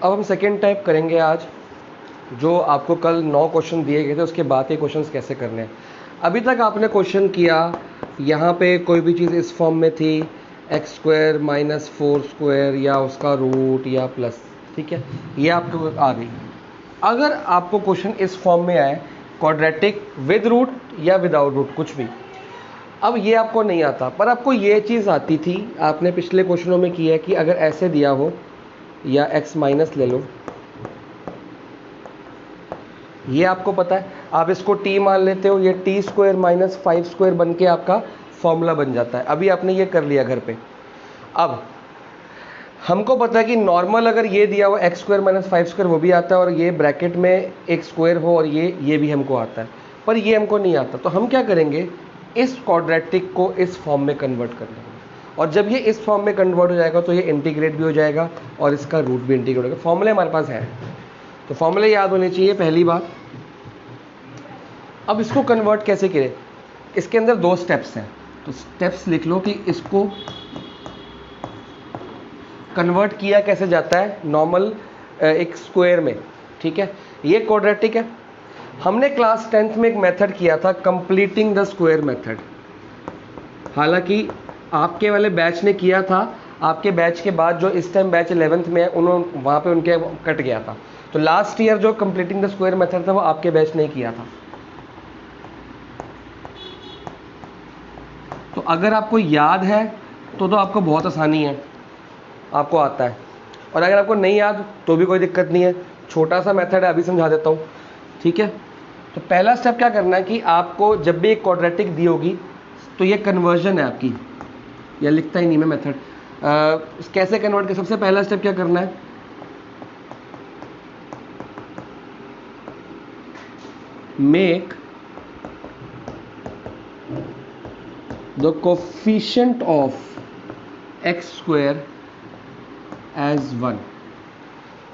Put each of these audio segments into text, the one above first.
अब हम second type करेंगे आज, जो आपको कल 9 क्वेश्चन दिए गए थे उसके बाद के क्वेश्चंस कैसे करने हैं। अभी तक आपने क्वेश्चन किया, यहाँ पे कोई भी चीज़ इस फॉर्म में थी, एक्स स्क्वायर माइनस 4 स्क्वायर या उसका रूट या प्लस, ठीक है, ये आपको आ गई। अगर आपको क्वेश्चन इस फॉर्म में आए, क्वाड्रेटिक विद रूट या विदाउट रूट, कुछ भी, अब ये आपको नहीं आता, पर आपको ये चीज़ आती थी, आपने पिछले क्वेश्चनों में किया है कि अगर ऐसे दिया हो या x माइनस ले लो, ये आपको पता है, आप इसको t मान लेते हो, ये टी स्क्वायर माइनस 5 स्क्वायर बन के आपका फॉर्मूला बन जाता है। अभी आपने ये कर लिया घर पे। अब हमको पता है कि नॉर्मल अगर ये दिया हो एक्स स्क्वायर माइनस 5 स्क्वायर वो भी आता है, और ये ब्रैकेट में एक स्क्वायर हो और ये भी हमको आता है, पर ये हमको नहीं आता। तो हम क्या करेंगे, इस क्वाड्रेटिक को इस फॉर्म में कन्वर्ट कर लेंगे, और जब ये इस फॉर्म में कन्वर्ट हो जाएगा तो ये इंटीग्रेट भी हो जाएगा और इसका रूट भी इंटीग्रेट होगा। फॉर्मूले हमारे पास है, तो फॉर्मूले याद होने चाहिए पहली बात। अब इसको कन्वर्ट कैसे करें, इसके अंदर 2 स्टेप्स हैं, तो स्टेप्स लिख लो कि इसको कन्वर्ट किया कैसे जाता है नॉर्मल एक स्क्वायर में, ठीक है। ये क्वाड्रेटिक है, हमने क्लास 10th में एक मेथड किया था, कंप्लीटिंग द स्क्वायर मेथड। हालांकि आपके वाले बैच ने किया था, आपके बैच के बाद जो इस टाइम बैच 11th में है, उन्होंने वहाँ पे उनके कट गया था। तो लास्ट ईयर जो कंप्लीटिंग द स्क्वायर मेथड था वो आपके बैच ने किया था। तो अगर आपको याद है तो आपको बहुत आसानी है, आपको आता है, और अगर आपको नहीं याद तो भी कोई दिक्कत नहीं है, छोटा सा मेथड है, अभी समझा देता हूँ, ठीक है। तो पहला स्टेप क्या करना है कि आपको जब भी एक क्वाड्रेटिक दी होगी तो ये कन्वर्जन है आपकी, या लिखता ही नहीं मैं मेथड, कैसे कन्वर्ट कर। सबसे पहला स्टेप क्या करना है, make the coefficient of x square as 1।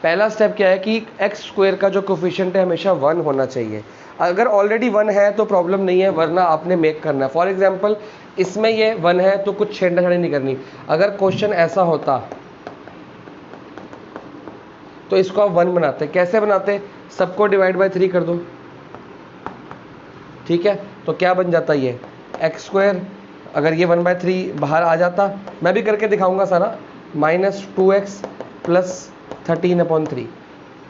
पहला स्टेप क्या है कि एक्स स्क्वायर का जो कोफिशिएंट है हमेशा 1 होना चाहिए। अगर ऑलरेडी 1 है तो प्रॉब्लम नहीं है, वरना आपने मेक करना है। फॉर एग्जांपल इसमें ये 1 है तो कुछ छेड़छाड़ी नहीं करनी। अगर क्वेश्चन ऐसा होता तो इसको आप 1 बनाते। कैसे बनाते, सबको डिवाइड बाय 3 कर दो, ठीक है, तो क्या बन जाता ये एक्स स्क्वायर। अगर ये 1/3 बाहर आ जाता, मैं भी करके दिखाऊंगा सारा, माइनस 2x प्लस 13/3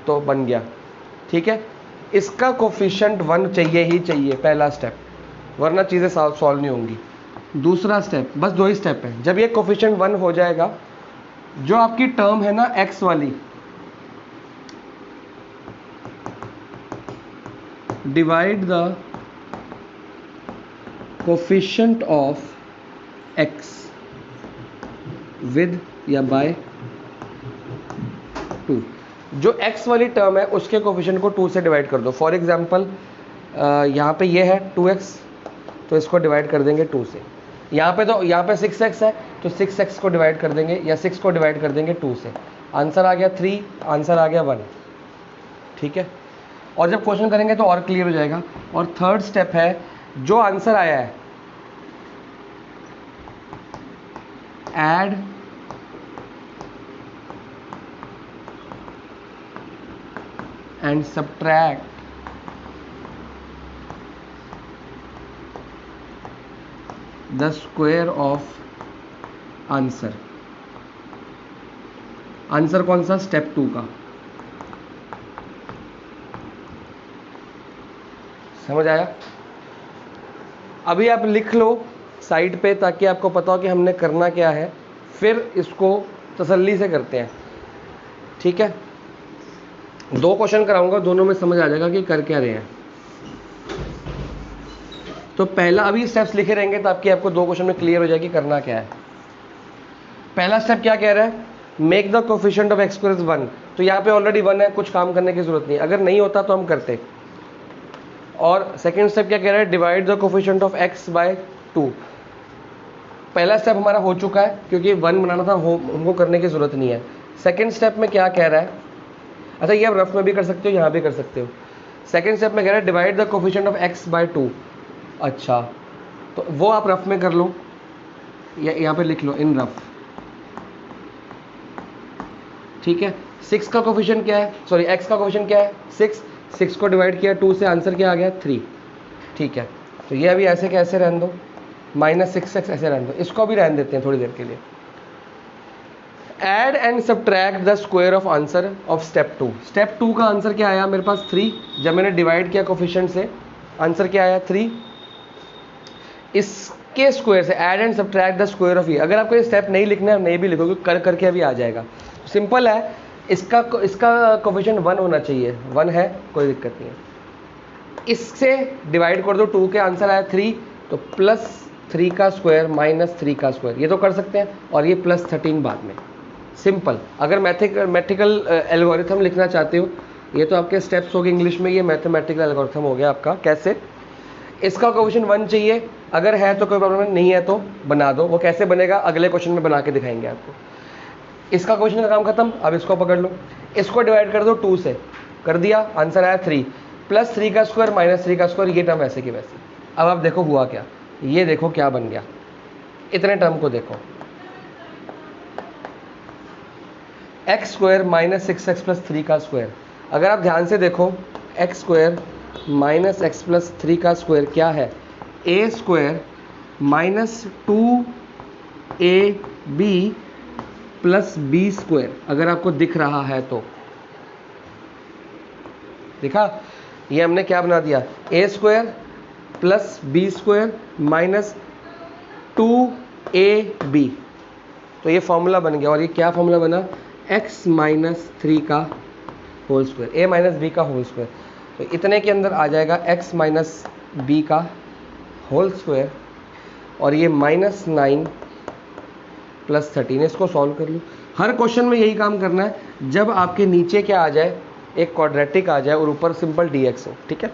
तो बन गया, ठीक है। इसका कोफिशिएंट 1 चाहिए ही चाहिए, पहला स्टेप, वरना चीज़ें सॉल्व नहीं होंगी। दूसरा स्टेप, बस 2 ही स्टेप है। जब ये कोफिशिएंट 1 हो जाएगा, जो आपकी टर्म है ना x वाली, divide the coefficient of x with या बाय 2। जो x वाली टर्म है उसके कोफिशिएंट को 2 से डिवाइड कर दो। फॉर एग्जांपल यहाँ पे ये है 2x, तो इसको डिवाइड कर देंगे 2 से। यहाँ पे 6x है तो 6x को डिवाइड कर देंगे, या 6 को डिवाइड कर देंगे 2 से। आंसर आ गया 3, आंसर आ गया 1, ठीक है। और जब क्वेश्चन करेंगे तो और क्लियर हो जाएगा। और थर्ड स्टेप है, जो आंसर आया है add and subtract the square of answer. Answer कौन सा, स्टेप 2 का। समझ आया। अभी आप लिख लो साइड पे, ताकि आपको पता हो कि हमने करना क्या है, फिर इसको तसल्ली से करते हैं, ठीक है। 2 क्वेश्चन कराऊंगा, दोनों में समझ आ जाएगा कि कर क्या रहे हैं। तो पहला, अभी स्टेप्स लिखे रहेंगे तो आपको 2 क्वेश्चन में क्लियर हो जाएगी करना क्या है। पहला स्टेप क्या कह रहा है, make the coefficient of x square is 1। तो यहाँ पे ऑलरेडी 1 है, कुछ काम करने की जरूरत नहीं, अगर नहीं होता तो हम करते। और सेकेंड स्टेप क्या कह रहा है, divide the coefficient of x by 2। पहला स्टेप हमारा हो चुका है, क्योंकि 1 बनाना था, हमको करने की जरूरत नहीं है। सेकेंड स्टेप में क्या कह रहा है, अच्छा ये आप रफ में भी कर सकते हो, यहाँ भी कर सकते हो। सेकेंड स्टेप में कह रहा है divide the coefficient of x by 2। अच्छा, तो वो आप रफ में कर लो, या यहाँ पे लिख लो इन रफ। ठीक है। 6 का कोफिशिएंट क्या है, सॉरी x का कोफिशिएंट क्या है 6, 6 को डिवाइड किया 2 से, आंसर क्या आ गया 3। ठीक है, तो ये अभी ऐसे कैसे रहने दो, -6x ऐसे रहने दो, इसको भी रहने देते हैं थोड़ी देर के लिए। Add and subtract the square of answer of step 2। Step 2 का आंसर क्या आया मेरे पास 3, जब मैंने डिवाइड किया कोफिशिएंट से आंसर क्या आया 3। इसके स्क्वायर से add and subtract the square of ये। अगर आपको ये स्टेप नहीं लिखना है नहीं भी लिखोगे, कर करके अभी आ जाएगा, सिंपल है। इसका कोफिशिएंट 1 होना चाहिए, 1 है, कोई दिक्कत नहीं है। इससे डिवाइड कर दो 2 के, आंसर आया 3, तो +3 का स्क्वायर -3 का स्क्वायर, ये तो कर सकते हैं, और ये +13 बाद में, सिंपल। अगर मैथमेटिकल एल्गोरिथम लिखना चाहते हो, ये तो आपके स्टेप्स हो गए इंग्लिश में, ये मैथमेटिकल एल्गोरिथम हो गया आपका। कैसे, इसका कोफिशिएंट 1 चाहिए, अगर है तो कोई प्रॉब्लम नहीं है तो बना दो। वो कैसे बनेगा अगले क्वेश्चन में बना के दिखाएंगे आपको। इसका क्वेश्चन का काम खत्म, अब इसको पकड़ लो, इसको डिवाइड कर दो 2 से, कर दिया, आंसर आया 3, +3 का स्क्वायर -3 का स्क्वायर, ये टर्म ऐसे की वैसे। अब आप देखो हुआ क्या, ये देखो क्या बन गया, इतने टर्म को देखो, x स्क्वायर -6x + 3 का स्क्वायर। अगर आप ध्यान से देखो, x स्क्वायर -x + 3 का स्क्वायर क्या है, a square -2ab + b square. अगर आपको दिख रहा है तो दिखा, ये हमने क्या बना दिया, a square + b square -2ab, तो ये फॉर्मूला बन गया। और ये क्या फॉर्मूला बना, x - 3 का होल स्क्वायर, a - b का होल स्क्वायर। तो इतने के अंदर आ जाएगा x - b का होल स्क्वायर, और ये -9 + 13। इसको सॉल्व कर लो। हर क्वेश्चन में यही काम करना है, जब आपके नीचे क्या आ जाए, एक क्वाड्रेटिक आ जाए और ऊपर सिंपल dx हो, ठीक है।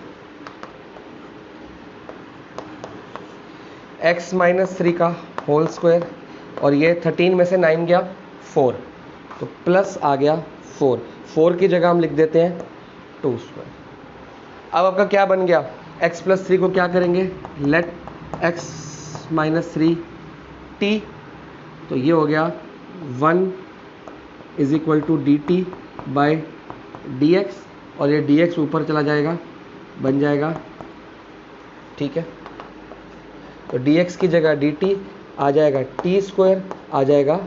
x - 3 का होल स्क्वायर, और ये 13 में से 9 गया 4, तो प्लस आ गया 4, 4 की जगह हम लिख देते हैं 2 स्क्वायर। अब आपका क्या बन गया, x + 3 को क्या करेंगे, लेट x - 3 t, तो ये हो गया 1 = dt/dx, और ये dx ऊपर चला जाएगा, बन जाएगा, ठीक है। तो dx की जगह dt आ जाएगा, t स्क्वायर आ जाएगा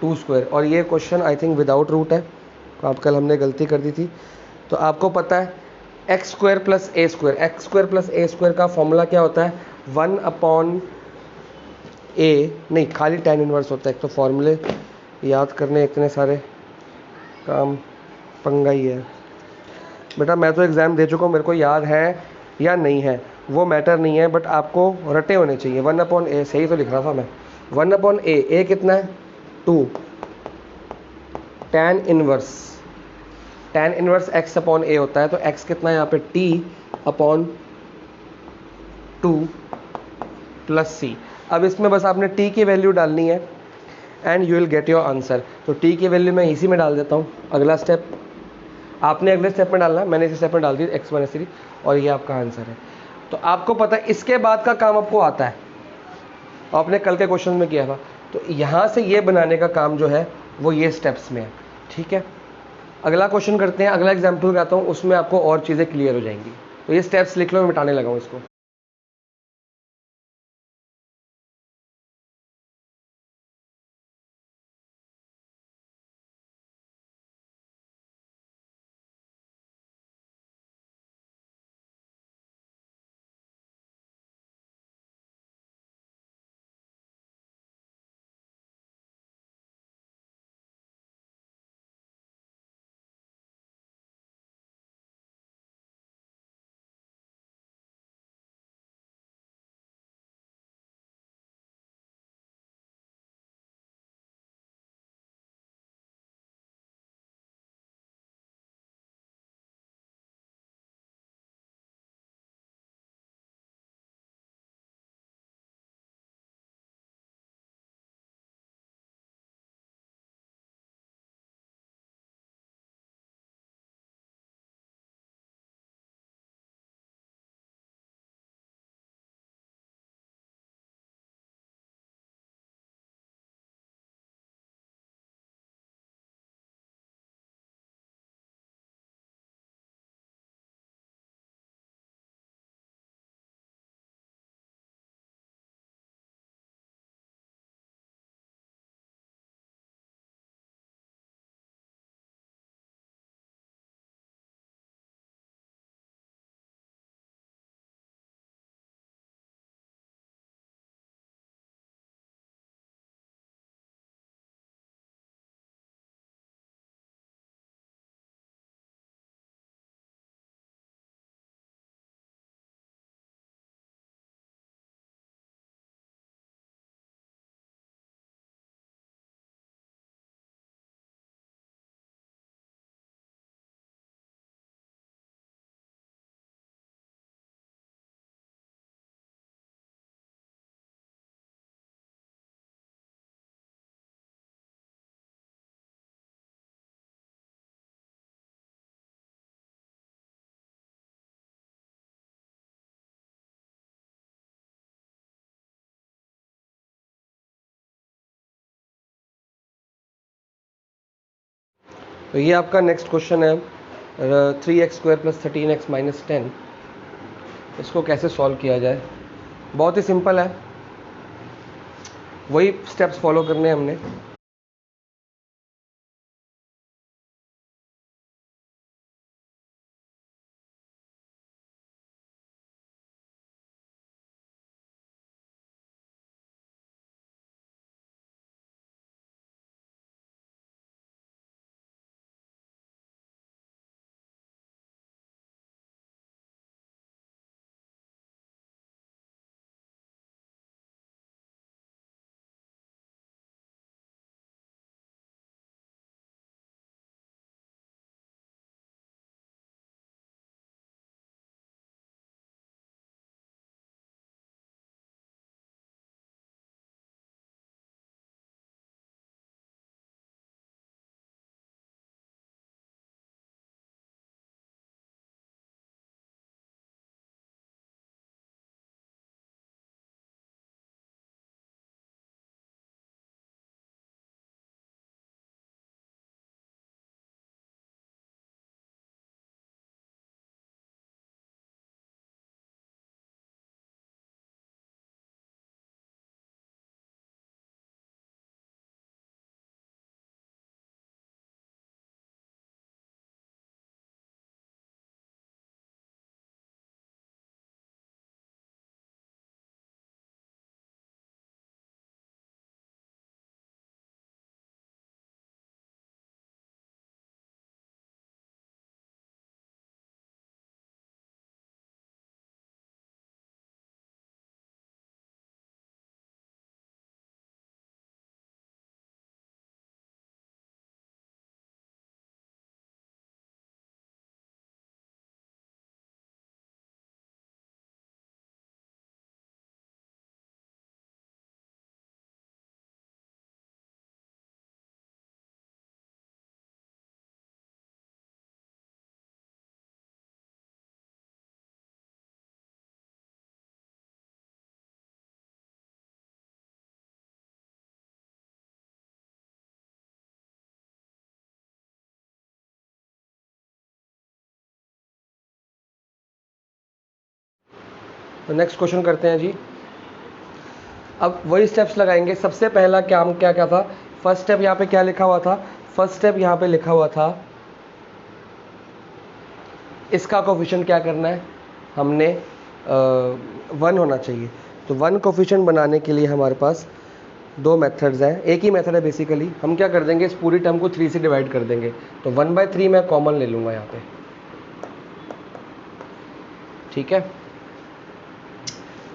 2 स्क्वायर। और ये question I think without root है, तो आप कल हमने गलती कर दी थी। तो आपको पता है x square + a square, x square + a square का फॉर्मूला क्या होता है, 1/a, नहीं खाली tan इनवर्स होता है। एक तो फॉर्मूले याद करने इतने सारे काम, पंगा ही है बेटा। मैं तो एग्ज़ाम दे चुका हूँ, मेरे को याद है या नहीं है वो मैटर नहीं है, बट आपको रटे होने चाहिए। 1/a, सही तो लिख रहा था मैं, 1/a, a कितना है 2, tan इनवर्स x/a होता है, तो x कितना है यहाँ पे t/2 + c। अब इसमें बस आपने t की वैल्यू डालनी है and you will get your answer. तो t की वैल्यू मैं इसी में डाल देता हूँ। अगला स्टेप आपने अगले स्टेप में डालना है, मैंने इसी स्टेप में डाल दी x - 3, और ये आपका आंसर है। तो आपको पता है इसके बाद का काम आपको आता है, आपने कल के क्वेश्चन में किया था। तो यहाँ से ये बनाने का काम जो है वो ये स्टेप्स में है, ठीक है। अगला क्वेश्चन करते हैं, अगला एग्जाम्पल कराता हूँ, उसमें आपको और चीज़ें क्लियर हो जाएंगी। तो ये स्टेप्स लिख लो, मैं मिटाने लगा हूँ इसको। तो ये आपका नेक्स्ट क्वेश्चन है 3x² + 13x - 10। इसको कैसे सॉल्व किया जाए? बहुत ही सिंपल है, वही स्टेप्स फॉलो करने हैं हमने। तो नेक्स्ट क्वेश्चन करते हैं जी। अब वही स्टेप्स लगाएंगे। सबसे पहला काम क्या क्या था? फर्स्ट स्टेप यहाँ पे क्या लिखा हुआ था? फर्स्ट स्टेप यहाँ पे लिखा हुआ था इसका कोफिशिएंट क्या करना है, हमने 1 होना चाहिए। तो 1 कोफिशिएंट बनाने के लिए हमारे पास 2 मेथड्स हैं। एक ही मेथड है बेसिकली। हम क्या कर देंगे, इस पूरी टर्म को 3 से डिवाइड कर देंगे। तो 1/3 मैं कॉमन ले लूँगा यहाँ पे, ठीक है।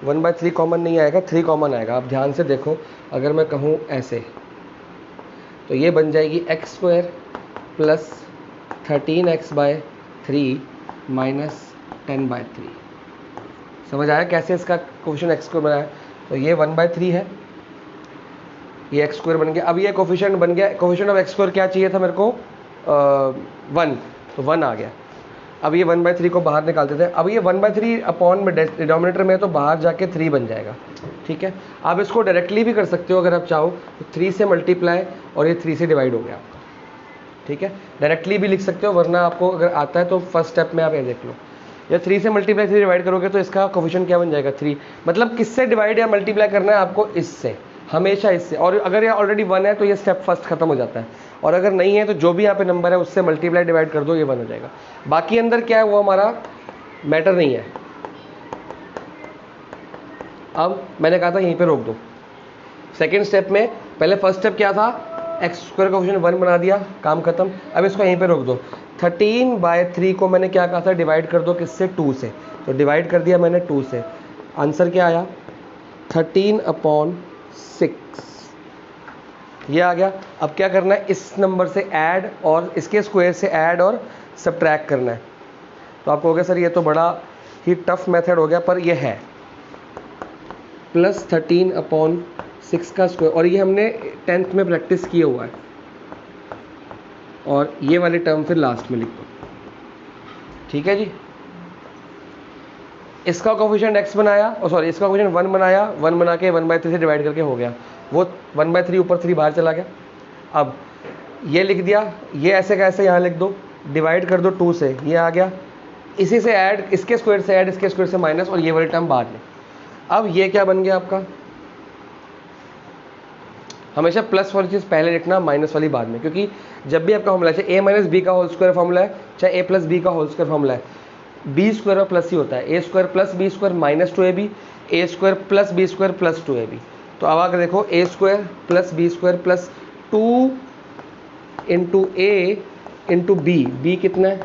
1/3 कॉमन नहीं आएगा, 3 कॉमन आएगा। आप ध्यान से देखो, अगर मैं कहूँ ऐसे तो ये बन जाएगी x² + 13x/3 - 10/3। समझ आया कैसे इसका कोफिशिएंट x² बनाया? तो ये 1/3 है, ये x² बन गया। अब ये कोफिशिएंट बन गया। कोफिशिएंट ऑफ x² क्या चाहिए था मेरे को? 1, तो 1 आ गया। अब ये 1/3 को बाहर निकालते थे। अब ये 1/3 अपॉन में डिनोमिनेटर में है, तो बाहर जाके 3 बन जाएगा, ठीक है। आप इसको डायरेक्टली भी कर सकते हो अगर आप चाहो तो 3 से मल्टीप्लाई और ये 3 से डिवाइड हो गया आपका, ठीक है। डायरेक्टली भी लिख सकते हो, वरना आपको अगर आता है तो फर्स्ट स्टेप में आप ये देख लो। या 3 से मल्टीप्लाई 3 डिवाइड करोगे तो इसका कोफिशिएंट क्या बन जाएगा? 3। मतलब किससे डिवाइड या मल्टीप्लाई करना है आपको? इससे, हमेशा इससे। और अगर ये ऑलरेडी 1 है तो ये स्टेप फर्स्ट खत्म हो जाता है, और अगर नहीं है तो जो भी यहाँ पे नंबर है उससे मल्टीप्लाई डिवाइड कर दो, ये 1 हो जाएगा। बाकी अंदर क्या है वो हमारा मैटर नहीं है। अब मैंने कहा था यहीं पे रोक दो। सेकेंड स्टेप में, पहले फर्स्ट स्टेप क्या था? x² कोफिशिएंट 1 बना दिया, काम खत्म। अब इसको यहीं पे रोक दो। 13/3 को मैंने क्या कहा था? डिवाइड कर दो किससे? 2 से। तो डिवाइड कर दिया मैंने 2 से। आंसर क्या आया? 13/6 ये आ गया। अब क्या करना है? इस नंबर से ऐड और इसके स्क्वायर से ऐड और सब्ट्रैक्ट करना है। तो आपको हो गया सर ये तो बड़ा ही टफ मेथड हो गया, पर ये है +13/6 का स्क्वायर। और ये हमने 10th में प्रैक्टिस किया हुआ है। और ये वाली टर्म फिर लास्ट में लिख दो, ठीक है जी। इसका कोफिशिएंट x बनाया, और सॉरी इसका कोफिशिएंट 1 बनाया, 1 बना के 1/3 से डिवाइड करके हो गया। वो 1/3 ऊपर 3 बाहर चला गया। अब ये लिख दिया, ये ऐसे का ऐसे यहाँ लिख दो, डिवाइड कर दो 2 से, ये आ गया, इसी से ऐड, इसके स्क्वायर से ऐड, इसके स्क्वायर से माइनस, और ये वाली टर्म बाद में। अब ये क्या बन गया आपका, हमेशा प्लस वाली चीज़ पहले लिखना, माइनस वाली बाद में, क्योंकि जब भी आपका फॉर्मूला चाहे a माइनस बी का होल स्क्वायर फॉर्मूला है, चाहे a प्लस बी का होल स्क्वायर फॉर्मूला है, बी स्क्वायर और प्लस ही होता है, A square plus B square minus 2ab, A square plus B square plus 2ab। तो अब आकर देखो A square plus B square plus 2 into A into B, B कितना है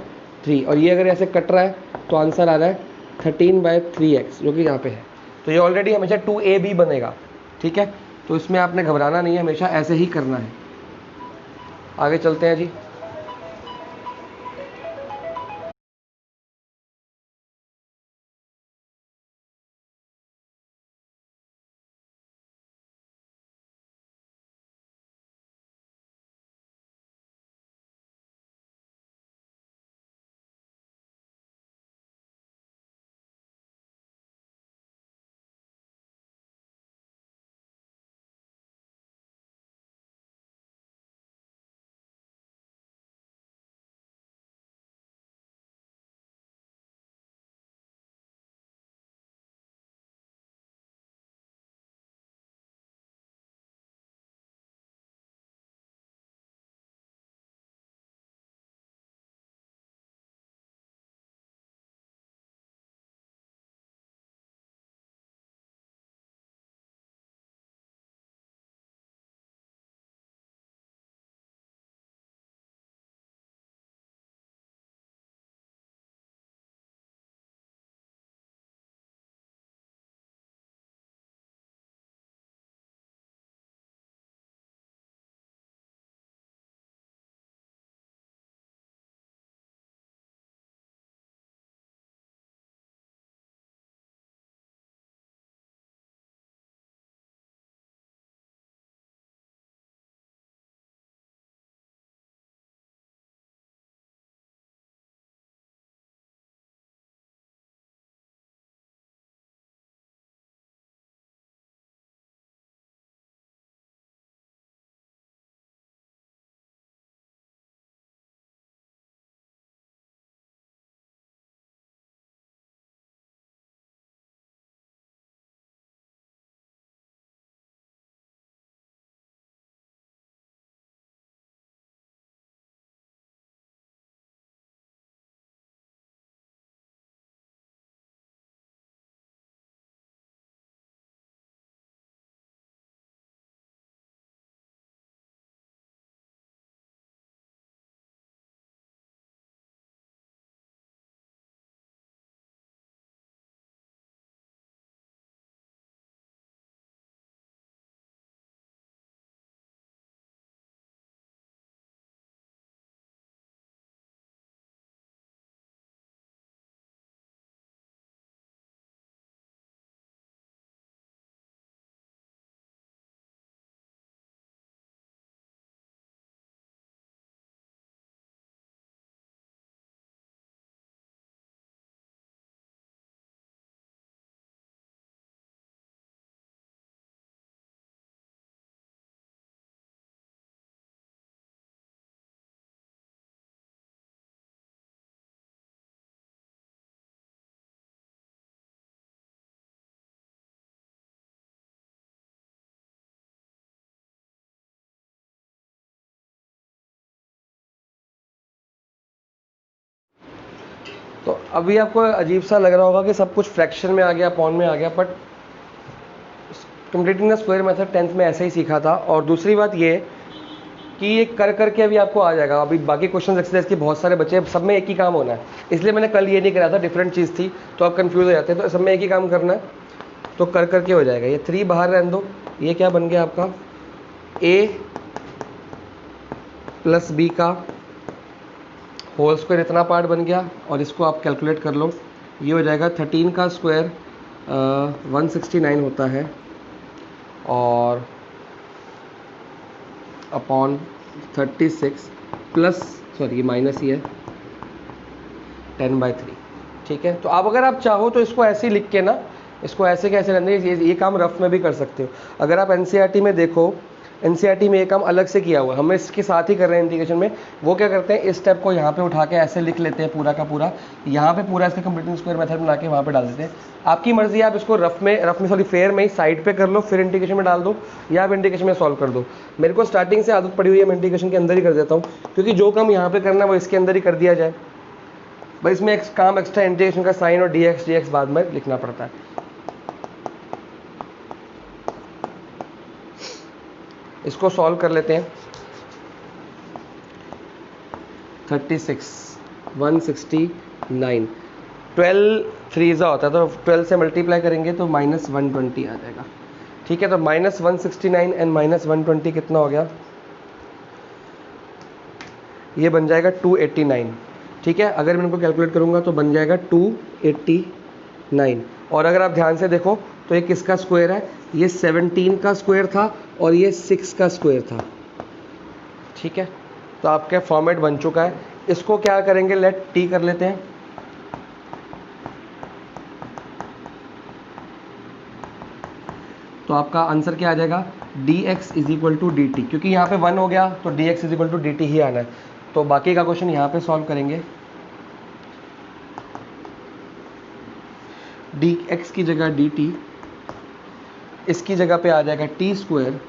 3, और ये अगर ऐसे कट रहा है तो आंसर आ रहा है 13/3x, जो कि यहाँ पे है। तो ये ऑलरेडी हमेशा 2ab बनेगा, ठीक है। तो इसमें आपने घबराना नहीं है, हमेशा ऐसे ही करना है। आगे चलते हैं जी। तो अभी आपको अजीब सा लग रहा होगा कि सब कुछ फ्रैक्शन में आ गया, अपॉन में आ गया, but completing the square method 10th में ऐसे ही सीखा था। और दूसरी बात ये कि ये कर करके अभी आपको आ जाएगा। अभी बाकी क्वेश्चन एक्सरसाइज के बहुत सारे बच्चे, सब में एक ही काम होना है, इसलिए मैंने कल ये नहीं करा था, डिफरेंट चीज़ थी तो आप कंफ्यूज हो जाते हैं। तो सब में एक ही काम करना है, तो कर करके हो जाएगा। ये 3 बाहर रहने दो, ये क्या बन गया आपका a प्लस बी का होल स्क्वायर, इतना पार्ट बन गया, और इसको आप कैलकुलेट कर लो, ये हो जाएगा 13 का स्क्वायर 169 होता है, और अपॉन 36 प्लस, सॉरी ये माइनस ही है, 10/3, ठीक है। तो आप अगर आप चाहो तो इसको ऐसे ही लिख के ना, इसको ऐसे कैसे रहने, ये काम रफ में भी कर सकते हो। अगर आप एनसीईआरटी में देखो एनसीईआरटी में ये काम अलग से किया हुआ है, हम इसके साथ ही कर रहे हैं इंटीग्रेशन में। वो क्या करते हैं, इस स्टेप को यहाँ पे उठा के ऐसे लिख लेते हैं पूरा का पूरा, यहाँ पे पूरा इसका कंप्लीटिंग स्क्वायर मेथड बना के वहाँ पे डाल देते हैं। आपकी मर्जी है, आप इसको रफ में सॉरी फेयर में ही साइड पे कर लो, फिर इंटीग्रेशन में डाल दो, या आप इंटीग्रेशन में सॉल्व कर दो। मेरे को स्टार्टिंग से आदत पड़ी हुई है, मैं इंटीग्रेशन के अंदर ही कर देता हूँ, क्योंकि जो काम यहाँ पे करना है वो इसके अंदर ही कर दिया जाए। भाई इसमें एक काम एक्स्ट्रा इंटीग्रेशन का साइन और dx बाद में लिखना पड़ता है। इसको सॉल्व कर लेते हैं। 36 169 12 3 होता है, तो 12 से मल्टीप्लाई करेंगे तो -120 आ जाएगा। ठीक है, तो -169 एंड -120 कितना हो गया, ये बन जाएगा 289। ठीक है, अगर मैं इनको कैलकुलेट करूंगा तो बन जाएगा 289। और अगर आप ध्यान से देखो तो ये किसका स्क्वायर है, ये 17 का स्क्वायर था और ये 6 का स्क्वायर था। ठीक है, तो आपका फॉर्मेट बन चुका है। इसको क्या करेंगे, लेट टी कर लेते हैं। तो आपका आंसर क्या आ जाएगा, dx is equal to D T, क्योंकि यहाँ पे 1 हो गया तो dx is equal to D T ही आना है। तो बाकी का क्वेश्चन यहाँ पे सॉल्व करेंगे। dx की जगह dt, इसकी जगह पे आ जाएगा टी स्क्वायर,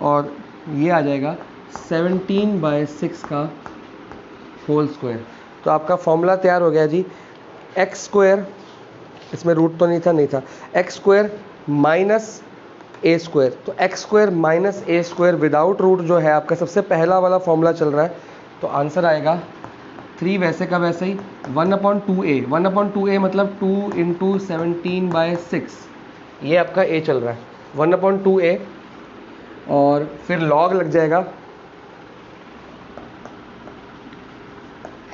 और ये आ जाएगा 17/6 का होल स्क्वायर। तो आपका फॉर्मूला तैयार हो गया जी, एक्स स्क्वायर, इसमें रूट तो नहीं था, एक्स स्क्वायर माइनस ए स्क्वायर। तो एक्स स्क्वायर माइनस ए स्क्वायर विदाउट रूट जो है आपका सबसे पहला वाला फॉर्मूला चल रहा है, तो आंसर आएगा 3 वैसे का वैसे ही 1/2a। 1/2a मतलब 2 × 17/6, ये आपका a चल रहा है 1/2a, और फिर log लग जाएगा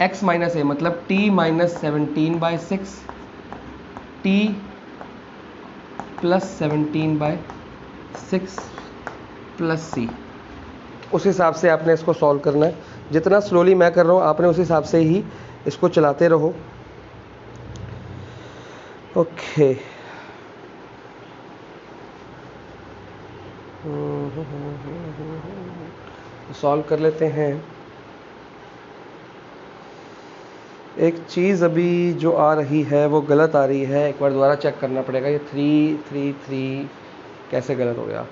x माइनस ए मतलब t minus 17/6 t plus 17/6 plus c। उस हिसाब से आपने इसको सॉल्व करना है। जितना स्लोली मैं कर रहा हूँ आपने उस हिसाब से ही इसको चलाते रहो। ओके, सॉल्व कर लेते हैं। एक चीज़ अभी जो आ रही है वो गलत आ रही है, एक बार दोबारा चेक करना पड़ेगा। ये 3 3 3 कैसे गलत हो गया।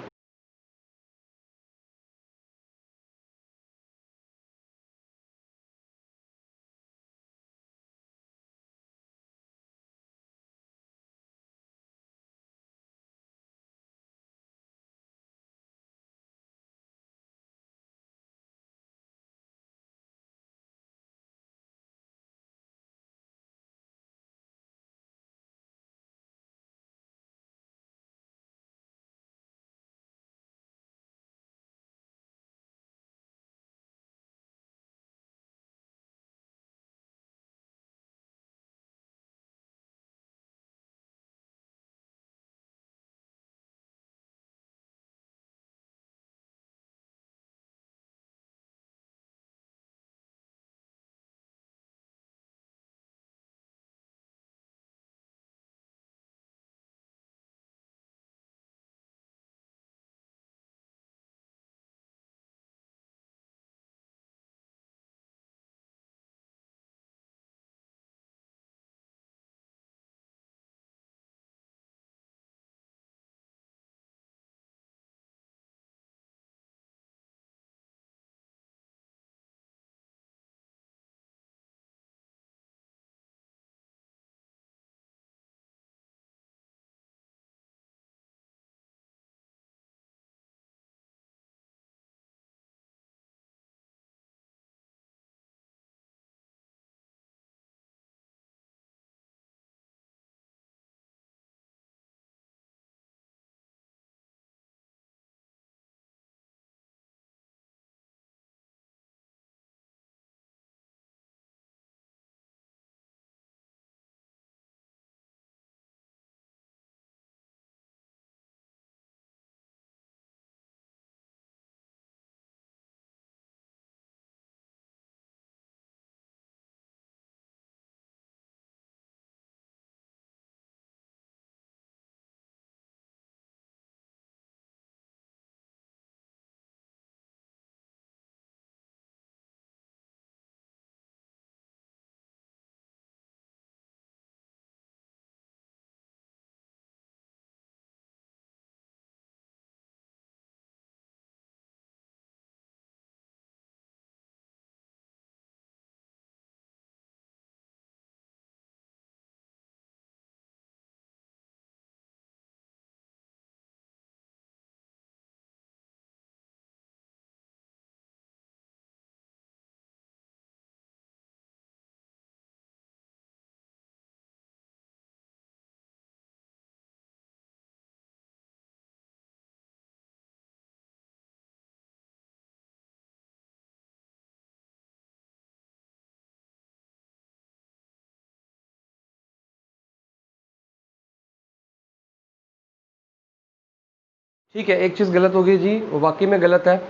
ठीक है, एक चीज़ गलत होगी जी, वो वाकई में गलत है,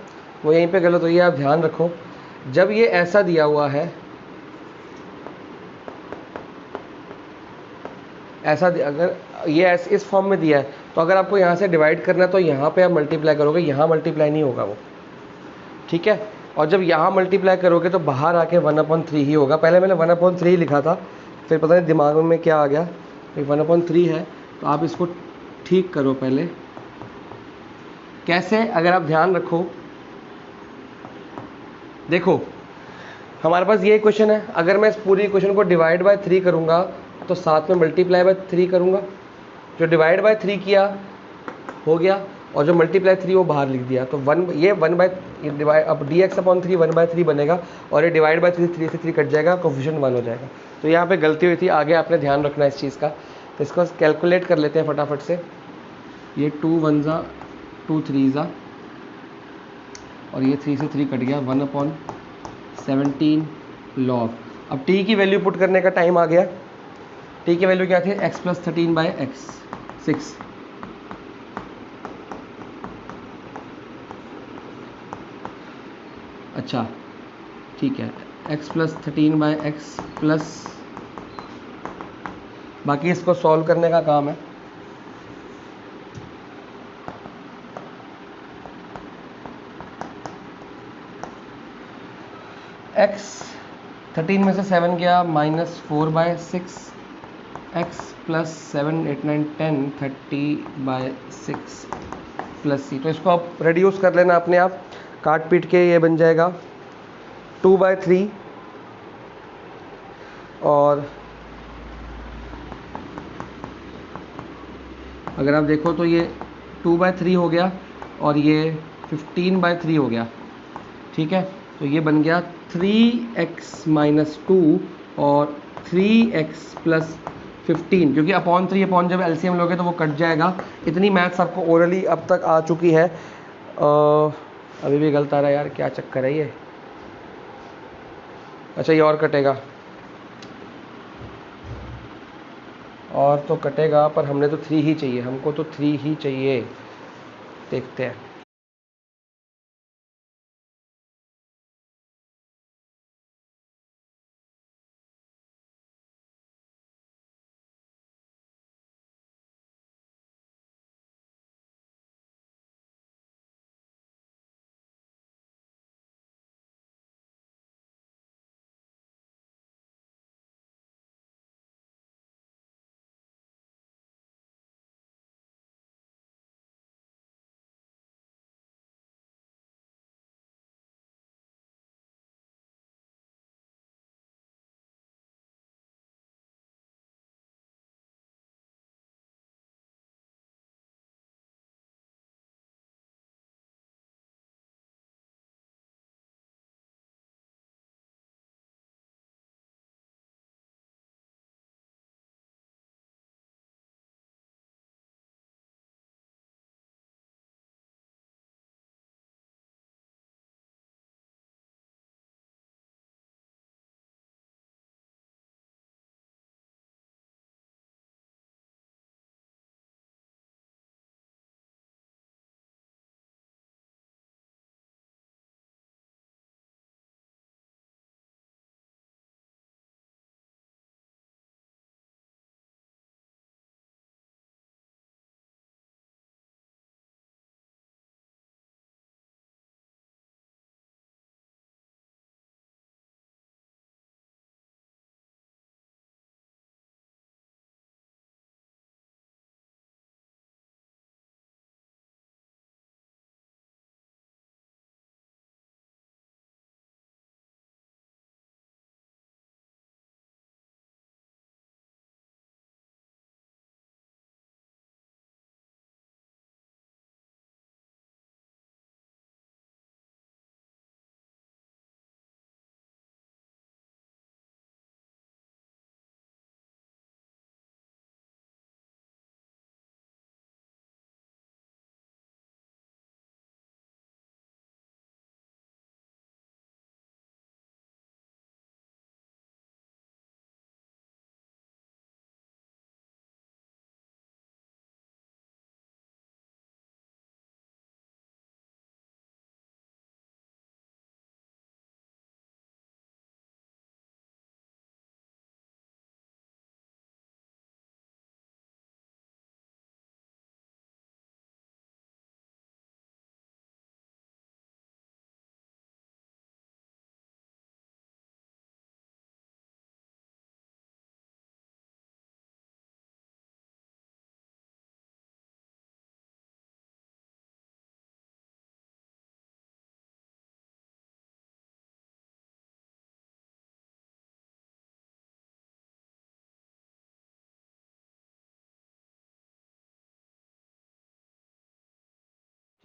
वो यहीं पे गलत हुई है, आप ध्यान रखो। जब ये ऐसा दिया हुआ है, अगर ये इस फॉर्म में दिया है, तो अगर आपको यहाँ से डिवाइड करना है तो यहाँ पे आप मल्टीप्लाई करोगे, यहाँ मल्टीप्लाई नहीं होगा वो, ठीक है। और जब यहाँ मल्टीप्लाई करोगे तो बाहर आके 1/3 ही होगा। पहले मैंने 1/3 लिखा था, फिर पता नहीं दिमाग में क्या आ गया, 1/3 है, तो आप इसको ठीक करो पहले। कैसे, अगर आप ध्यान रखो, देखो हमारे पास ये इक्वेशन है, अगर मैं इस पूरी इक्वेशन को डिवाइड बाय 3 करूँगा तो साथ में मल्टीप्लाई बाय 3 करूँगा, जो डिवाइड बाय 3 किया हो गया, और जो मल्टीप्लाई 3 वो बाहर लिख दिया, तो ये 1 डिवाइड, अब dx/3 1/3 बनेगा, और ये डिवाइड बाय 3 3 से 3 कट जाएगा, कोफिशिएंट 1 हो जाएगा। तो यहाँ पे गलती हुई थी, आगे आपने ध्यान रखना है इस चीज़ का। तो इसको कैलकुलेट कर लेते हैं फटाफट से। ये 2 1 ज़ा 2 3 ज़ा, और ये 3 से 3 कट गया, 1/17 log। अब t की वैल्यू पुट करने का टाइम आ गया। t की वैल्यू क्या थी, x+13/x 6। अच्छा ठीक है, x+13/x प्लस, बाकी इसको सॉल्व करने का काम है। x 13 में से 7 गया, -4/6 x प्लस 7 8 9 10 30/6 प्लस c। तो इसको आप रेड्यूस कर लेना अपने आप, काट पीट के। ये बन जाएगा 2/3, और अगर आप देखो तो ये 2/3 हो गया, और ये 15/3 हो गया, ठीक है। तो ये बन गया 3x-2 और 3x+15, क्योंकि अपॉन 3 अपॉन जब एलसीएम लोगे तो वो कट जाएगा। इतनी मैथ्स आपको ओरली अब तक आ चुकी है। अभी भी गलत आ रहा है यार, क्या चक्कर है ये। अच्छा, ये और कटेगा, और तो कटेगा, पर हमने तो 3 ही चाहिए, हमको तो 3 ही चाहिए। देखते हैं।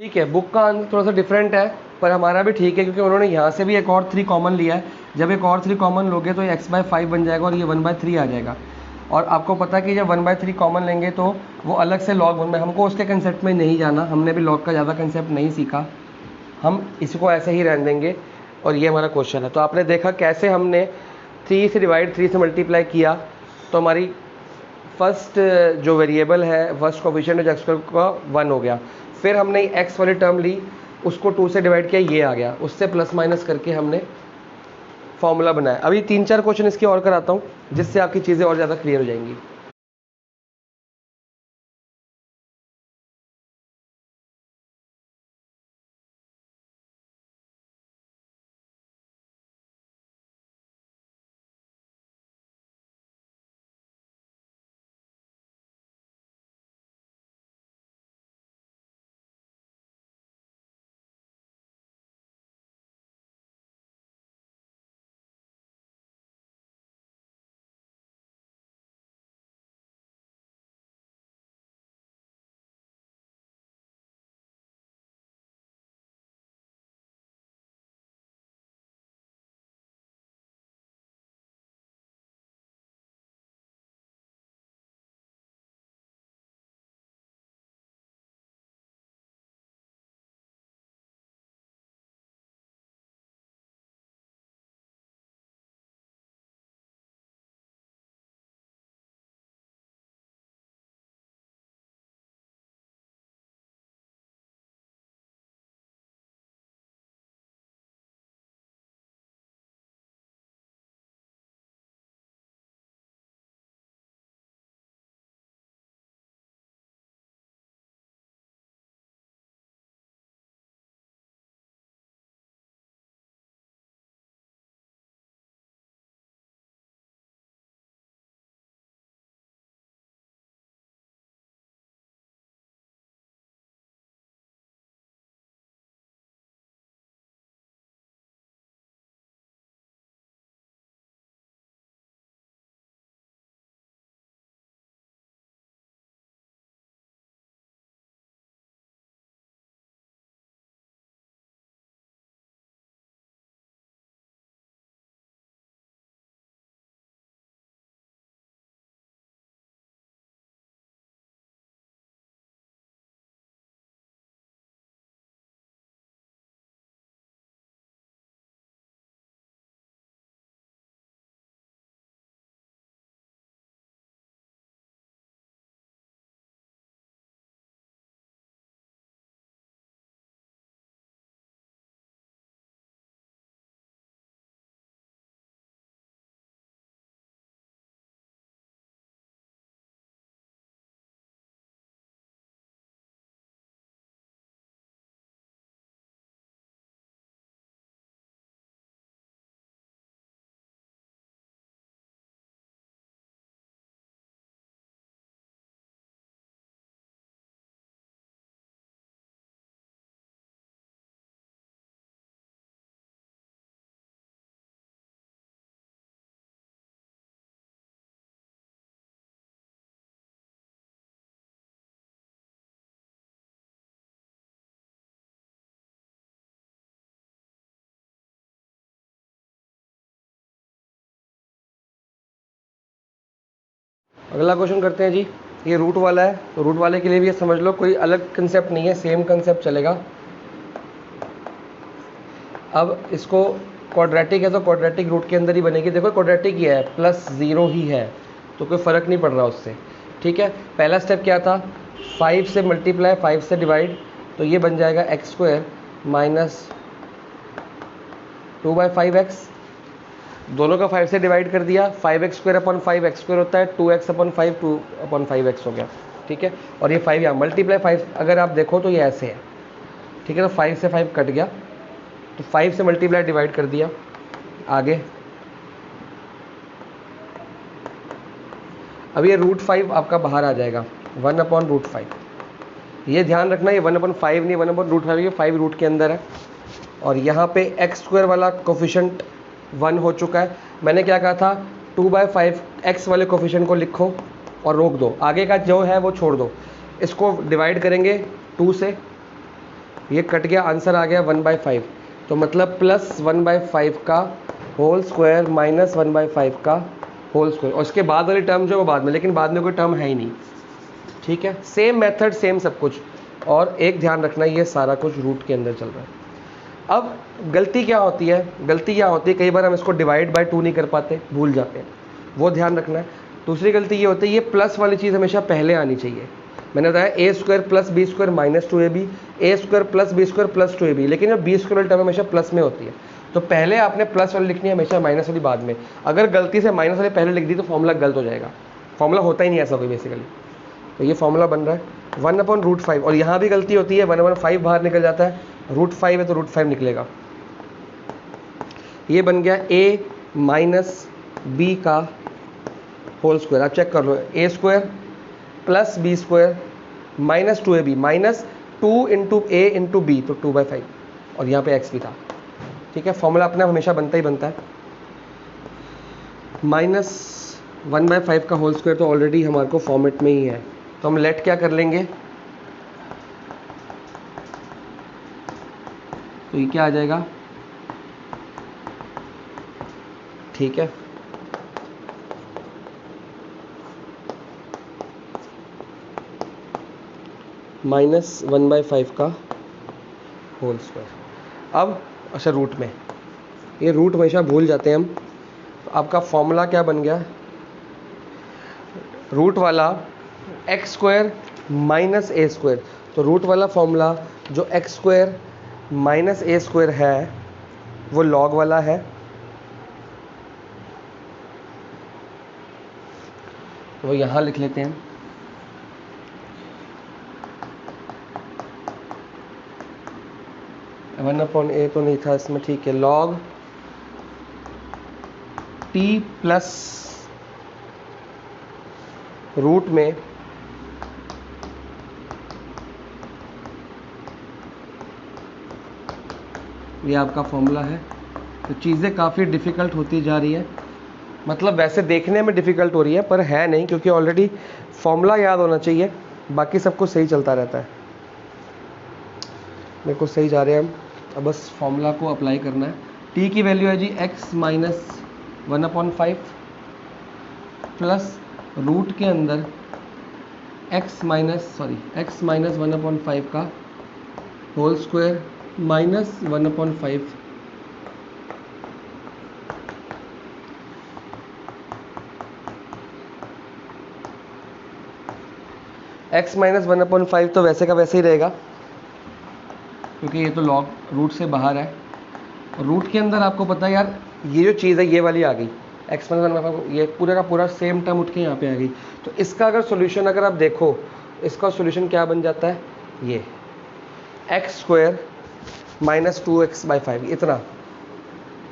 ठीक है, बुक का आंसर थोड़ा सा डिफरेंट है, पर हमारा भी ठीक है क्योंकि उन्होंने यहाँ से भी एक और 3 कॉमन लिया है। जब एक और 3 कॉमन लोगे तो ये x/5 बन जाएगा और ये 1/3 आ जाएगा। और आपको पता है कि जब 1/3 कॉमन लेंगे तो वो अलग से लॉग में, हमको उसके कंसेप्ट में नहीं जाना, हमने भी लॉग का ज़्यादा कंसेप्ट नहीं सीखा, हम इसको ऐसे ही रहने देंगे। और ये हमारा क्वेश्चन है। तो आपने देखा कैसे हमने 3 से डिवाइड 3 से मल्टीप्लाई किया, तो हमारी फर्स्ट जो वेरिएबल है, फर्स्ट कोफिशिएंट जो x² का 1 हो गया। फिर हमने x वाली टर्म ली, उसको 2 से डिवाइड किया, ये आ गया, उससे प्लस माइनस करके हमने फॉर्मूला बनाया। अभी 3-4 क्वेश्चन इसके और कराता हूँ जिससे आपकी चीज़ें और ज़्यादा क्लियर हो जाएंगी। अगला क्वेश्चन करते हैं जी। ये रूट वाला है, तो रूट वाले के लिए भी ये समझ लो कोई अलग कंसेप्ट नहीं है, सेम कंसेप्ट चलेगा। अब इसको क्वाड्रेटिक है तो क्वाड्रेटिक रूट के अंदर ही बनेगी। देखो क्वाड्रेटिक ही है, +0 ही है, तो कोई फ़र्क नहीं पड़ रहा उससे। ठीक है, पहला स्टेप क्या था, 5 से मल्टीप्लाई, 5 से डिवाइड, तो ये बन जाएगा x² माइनस 2/5x। दोनों का 5 से डिवाइड कर दिया, 5x² अपॉन 5 x² होता है, 2x अपॉन 5 2/5x हो गया। ठीक है, और ये 5 यहाँ मल्टीप्लाई 5 अगर आप देखो तो ये ऐसे है। ठीक है, तो 5 से 5 कट गया, तो 5 से मल्टीप्लाई डिवाइड कर दिया। आगे अब ये √5 आपका बाहर आ जाएगा, 1/√5। ये ध्यान रखना, ये 1/5 नहीं, 1/√5, ये 5 रूट के अंदर है। और यहाँ पे x² वाला कोफिशिएंट 1 हो चुका है। मैंने क्या कहा था, 2/5 x वाले कोफिशिएंट को लिखो और रोक दो, आगे का जो है वो छोड़ दो। इसको डिवाइड करेंगे 2 से, ये कट गया, आंसर आ गया 1/5। तो मतलब +1/5 का होल स्क्वायर माइनस 1/5 का होल स्क्वायर, और उसके बाद वाली टर्म जो है वो बाद में, लेकिन बाद में कोई टर्म है ही नहीं। ठीक है, सेम मेथड सेम सब कुछ। और एक ध्यान रखना, ये सारा कुछ रूट के अंदर चल रहा है। अब गलती क्या होती है, कई बार हम इसको डिवाइड बाय 2 नहीं कर पाते, भूल जाते हैं, वो ध्यान रखना है। दूसरी गलती ये होती है, ये प्लस वाली चीज़ हमेशा पहले आनी चाहिए। मैंने बताया a² + b² - 2ab, a² + b² + 2ab, लेकिन जब b² वाली टर्म हमेशा प्लस में होती है, तो पहले आपने प्लस वाली लिखनी है, हमेशा माइनस वाली बाद में। अगर गलती से माइनस वाली पहले लिख दी तो फॉर्मूला गलत हो जाएगा, फॉर्मूला होता ही नहीं ऐसा कोई बेसिकली। तो ये फॉर्मूला बन रहा है 1/√5, और यहाँ भी गलती होती है, 1/5 बाहर निकल जाता है, √5 है तो √5 निकलेगा। ये बन गया a - b का होल स्क्वायर। आप चेक कर लो, a² + b² - 2ab, -2 × a × b, तो 2/5, और यहाँ पे x भी था। ठीक है, फॉर्मूला अपने आप हमेशा बनता ही बनता है। -1/5 का होल स्क्वायर तो ऑलरेडी हमारे को फॉर्मेट में ही है, तो हम लेट क्या कर लेंगे, तो ये क्या आ जाएगा, ठीक है, -1/5 का होल स्क्वायर। अब अच्छा, रूट में, ये रूट हमेशा भूल जाते हैं हम। तो आपका फॉर्मूला क्या बन गया, रूट वाला x² - a²। तो रूट वाला फॉर्मूला जो x² - a² है वो लॉग वाला है, तो वो यहाँ लिख लेते हैं। (1/a) तो नहीं था इसमें, ठीक है, log t प्लस रूट में ये आपका फॉर्मूला है। तो चीज़ें काफ़ी डिफ़िकल्ट होती जा रही है, मतलब वैसे देखने में डिफ़िकल्ट हो रही है पर है नहीं, क्योंकि ऑलरेडी फॉर्मूला याद होना चाहिए, बाकी सब कुछ सही चलता रहता है। मेरे को सही जा रहे हैं हम, अब बस फॉर्मूला को अप्लाई करना है। t की वैल्यू है जी x - 1/5 प्लस रूट के अंदर x - 1/5 का होल स्क्वायर -1/5 x - 1/5 तो वैसे का वैसे ही रहेगा, क्योंकि ये तो लॉग रूट से बाहर है। रूट के अंदर आपको पता है यार, ये जो चीज़ है ये वाली आ गई, x - 1/5, ये पूरा का पूरा सेम टर्म उठ के यहाँ पे आ गई। तो इसका अगर सोल्यूशन अगर आप देखो, इसका सोल्यूशन क्या बन जाता है, ये x² - 2x/5, इतना।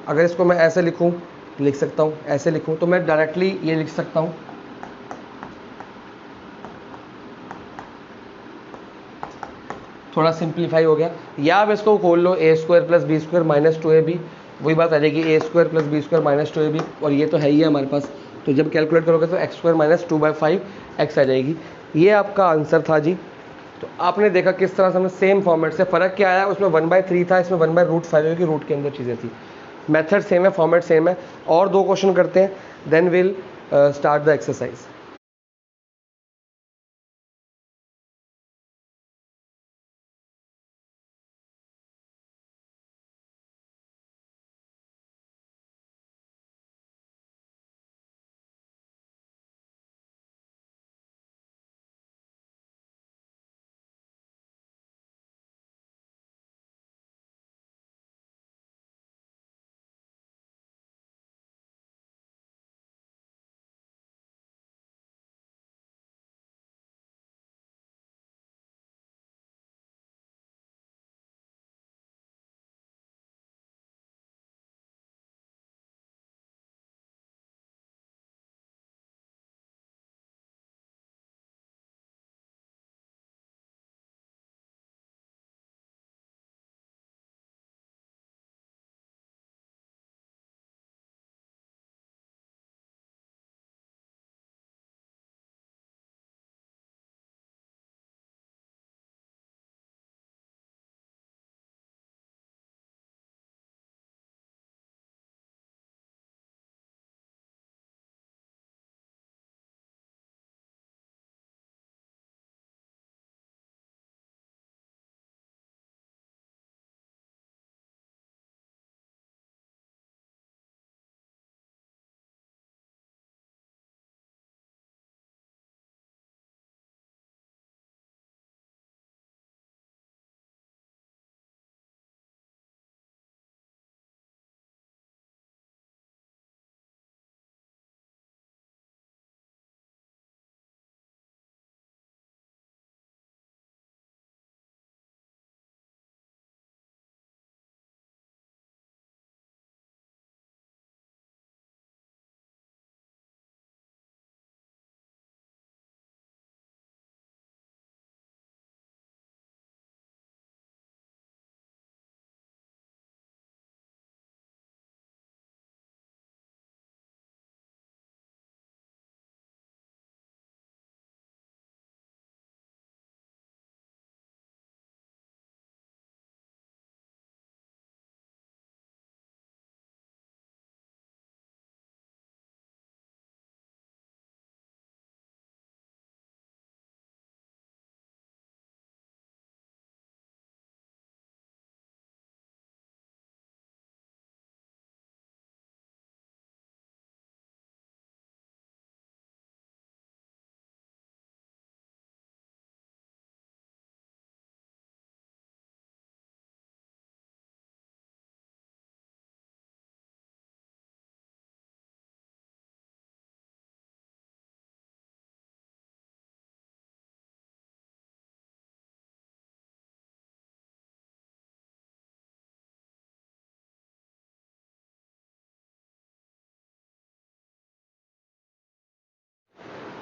अगर इसको मैं ऐसे लिखूँ, लिख सकता हूँ, ऐसे लिखूँ तो मैं डायरेक्टली ये लिख सकता हूँ, थोड़ा सिंप्लीफाई हो गया। या आप इसको खोल लो, a² + b² - 2ab, वही बात आ जाएगी, a² + b² - 2ab, और ये तो है ही है हमारे पास। तो जब कैलकुलेट करोगे तो x² - 2/5 x आ जाएगी। ये आपका आंसर था जी। तो आपने देखा किस तरह से हमने सेम फॉर्मेट से, फ़र्क क्या आया, उसमें 1/3 था, इसमें 1/√5, क्योंकि रूट के अंदर चीज़ें थी। मेथड सेम है, फॉर्मेट सेम है। और 2 क्वेश्चन करते हैं, then will start the exercise.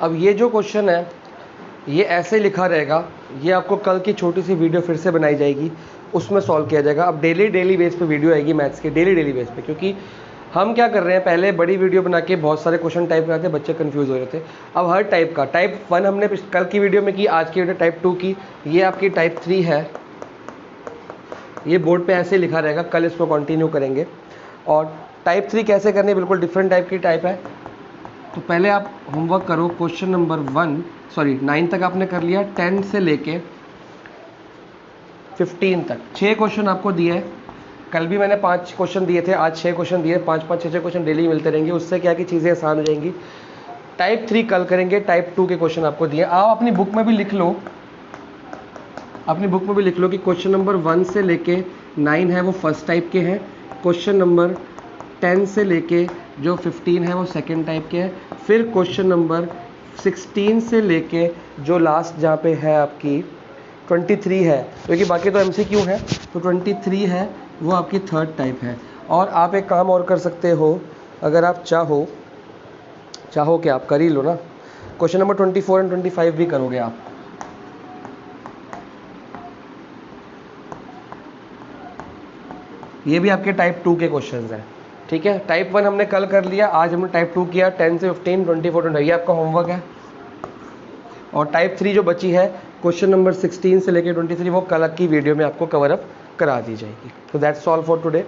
अब ये जो क्वेश्चन है ये ऐसे लिखा रहेगा, ये आपको कल की छोटी सी वीडियो फिर से बनाई जाएगी, उसमें सॉल्व किया जाएगा। अब डेली बेस पे वीडियो आएगी मैथ्स के, डेली बेस पे, क्योंकि हम क्या कर रहे हैं, पहले बड़ी वीडियो बना के बहुत सारे क्वेश्चन टाइप कराते, बच्चे कंफ्यूज हो रहे थे। अब हर टाइप का, टाइप 1 हमने कल की वीडियो में की, आज की वीडियो टाइप 2 की, ये आपकी टाइप 3 है। ये बोर्ड पे ऐसे लिखा रहेगा, कल इसको कंटिन्यू करेंगे। और टाइप 3 कैसे करनी है, बिल्कुल डिफरेंट टाइप की टाइप है। तो पहले आप होमवर्क करो, क्वेश्चन नंबर 9 तक आपने कर लिया, 10 से लेके 15 तक 6 क्वेश्चन आपको दिए हैं। कल भी मैंने 5 क्वेश्चन दिए थे, आज 6 क्वेश्चन दिए, 5-5 6-6 क्वेश्चन डेली मिलते रहेंगे। उससे क्या कि चीज़ें आसान हो जाएंगी। टाइप 3 कल करेंगे, टाइप 2 के क्वेश्चन आपको दिए। आप अपनी बुक में भी लिख लो, अपनी बुक में भी लिख लो कि क्वेश्चन नंबर 1 से लेके 9 है वो फर्स्ट टाइप के हैं, क्वेश्चन नंबर 10 से लेके जो 15 है वो सेकेंड टाइप के हैं, फिर क्वेश्चन नंबर 16 से लेके जो लास्ट जहाँ पे है आपकी 23 है, क्योंकि बाकी तो MCQ है, तो 23 है वो आपकी थर्ड टाइप है। और आप एक काम और कर सकते हो, अगर आप चाहो कि आप कर ही लो ना, क्वेश्चन नंबर 24 और 25 भी करोगे आप। ये भी आपके टाइप 2 के क्वेश्चंस हैं, ठीक है। टाइप 1 हमने कल कर लिया, आज हमने टाइप 2 किया, 10 से 15, 24, 25, ये आपका होमवर्क है। और टाइप 3 जो बची है, क्वेश्चन नंबर 16 से लेकर 23, वो कल की वीडियो में आपको कवर अप करा दी जाएगी। तो दैट्स ऑल फॉर टुडे।